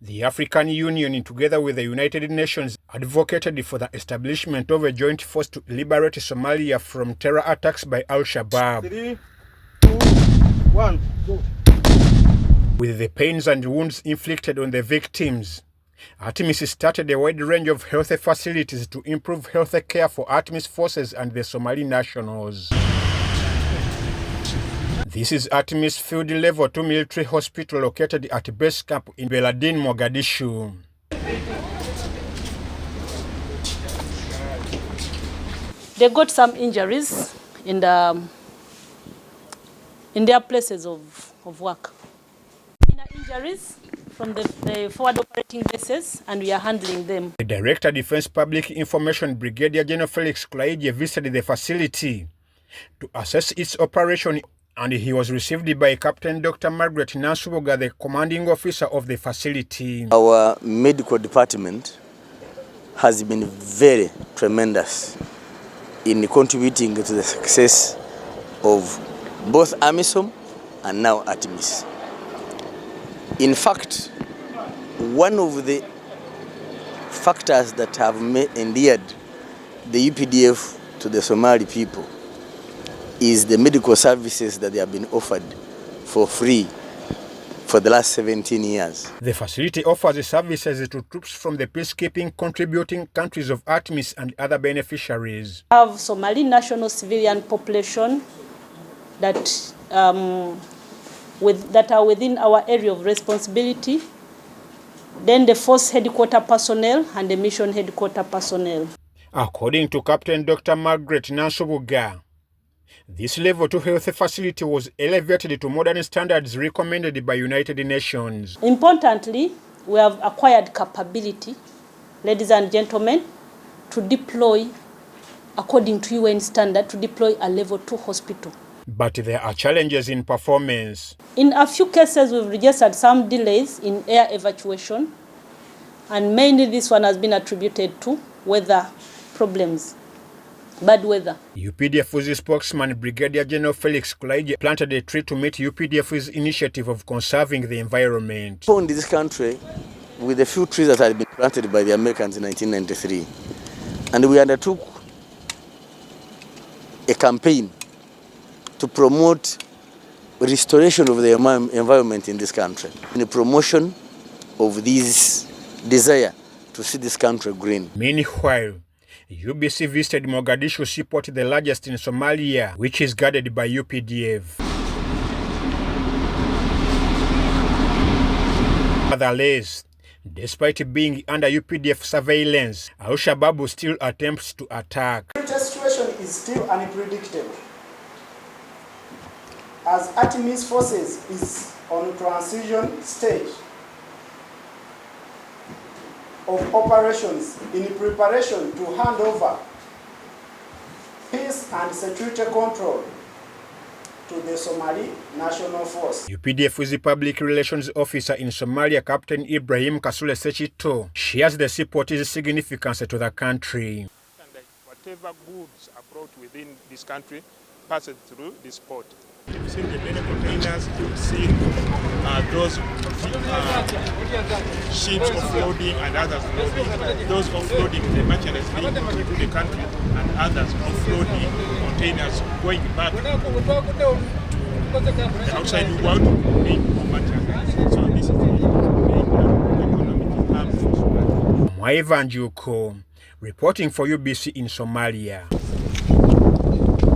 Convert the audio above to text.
The African Union, together with the United Nations, advocated for the establishment of a joint force to liberate Somalia from terror attacks by Al-Shabaab. 3, 2, 1, go. With the pains and wounds inflicted on the victims, ATMIS started a wide range of health facilities to improve health care for ATMIS forces and the Somali nationals. This is ATMIS Field Level 2 military hospital located at base camp in Beladin, Mogadishu. They got some injuries in their places of work. Injuries from the forward operating bases, and we are handling them. The Director Defense Public Information Brigadier General Felix Klaije visited the facility to assess its operation, and he was received by Captain Dr. Margaret Nansubuga, the commanding officer of the facility. Our medical department has been very tremendous in contributing to the success of both AMISOM and now ATMIS. In fact, one of the factors that have endeared the UPDF to the Somali people is the medical services that they have been offered for free for the last 17 years. The facility offers services to troops from the peacekeeping contributing countries of ATMIS and other beneficiaries. We have Somali national civilian population that that are within our area of responsibility, then the force headquarter personnel and the mission headquarter personnel. According to Captain Dr. Margaret Nansubuga, this level 2 health facility was elevated to modern standards recommended by United Nations. Importantly, we have acquired capability, ladies and gentlemen, to deploy, according to UN standard, to deploy a level 2 hospital. But there are challenges in performance. In a few cases, we've registered some delays in air evacuation, and mainly this one has been attributed to weather problems, bad weather. UPDF's spokesman, Brigadier General Felix Klaije, planted a tree to meet UPDF's initiative of conserving the environment. In this country, with a few trees that had been planted by the Americans in 1993, and we undertook a campaign to promote restoration of the environment in this country, in the promotion of this desire to see this country green. Meanwhile, UBC visited Mogadishu Seaport, the largest in Somalia, which is guarded by UPDF. Nevertheless, despite being under UPDF surveillance, Al-Shabaab still attempts to attack. The situation is still unpredictable, as ATMIS forces is on transition stage of operations in preparation to hand over peace and security control to the Somali National Force. UPDF's public relations officer in Somalia, Captain Ibrahim Kasule Sechito, shares the seaport's significance to the country. And whatever goods are brought within this country passes through this port. You've seen the many containers, you've seen those ships offloading and others loading. Those offloading the merchandise being into the country, and others offloading containers going back to the outside world being more merchandise. So this is the main economic hub for Somalia. Mwaiva Njuko, reporting for UBC in Somalia.